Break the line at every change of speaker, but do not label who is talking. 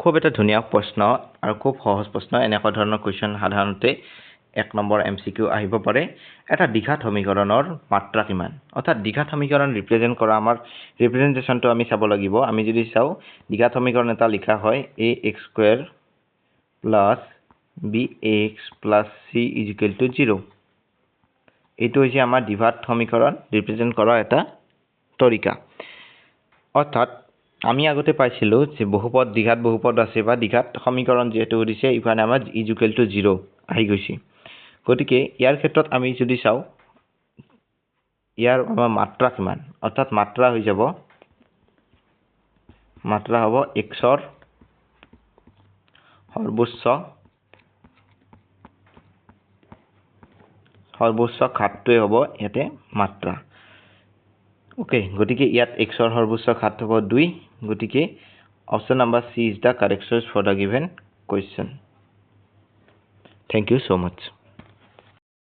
খুব এটা ধুনীয়া প্ৰশ্ন আৰু খুব সহজ প্ৰশ্ন এনেকুৱা ধৰণৰ কুৱেশ্যন সাধাৰণতে 1 নম্বৰ MCQ আহিব পাৰে এটা দ্বিঘাত সমীকৰণৰ মাত্ৰা কিমান অৰ্থাৎ দ্বিঘাত সমীকৰণ ৰিপ্ৰেজেন্ট কৰা আমাৰ ৰিপ্ৰেজেন্টেশনটো আমি চাব লাগিব আমি যদি চাও দ্বিঘাত সমীকৰণ এটা লিখা হয় ax² + bx + c = 0 এইটো হৈছে আমাৰ দ্বিঘাত সমীকৰণ ৰিপ্ৰেজেন্ট কৰা এটা তৰিকা অৰ্থাৎ আমি আগতে পাইছিলো যে বহুপদ দ্বিঘাত বহুপদ আছে বা দ্বিঘাত সমীকৰণ যেটো দিছে ইফালে আমাৰ = 0 আহি গৈছে গতিকে ইয়াৰ ক্ষেত্ৰত আমি যদি চাও ইয়াৰ আমাৰ মাত্ৰা কিমান অৰ্থাৎ মাত্ৰা হৈ যাব মাত্ৰা হ'ব x ৰ সৰ্বোচ্চ ঘাতটোৱে হ'ব ইয়াতে মাত্ৰা ওকে গতিকে ইয়াত x ৰ সৰ্বোচ্চ ঘাত হ'ব 2 গতিকে option number C is the correct choice for the given question. Thank you so much.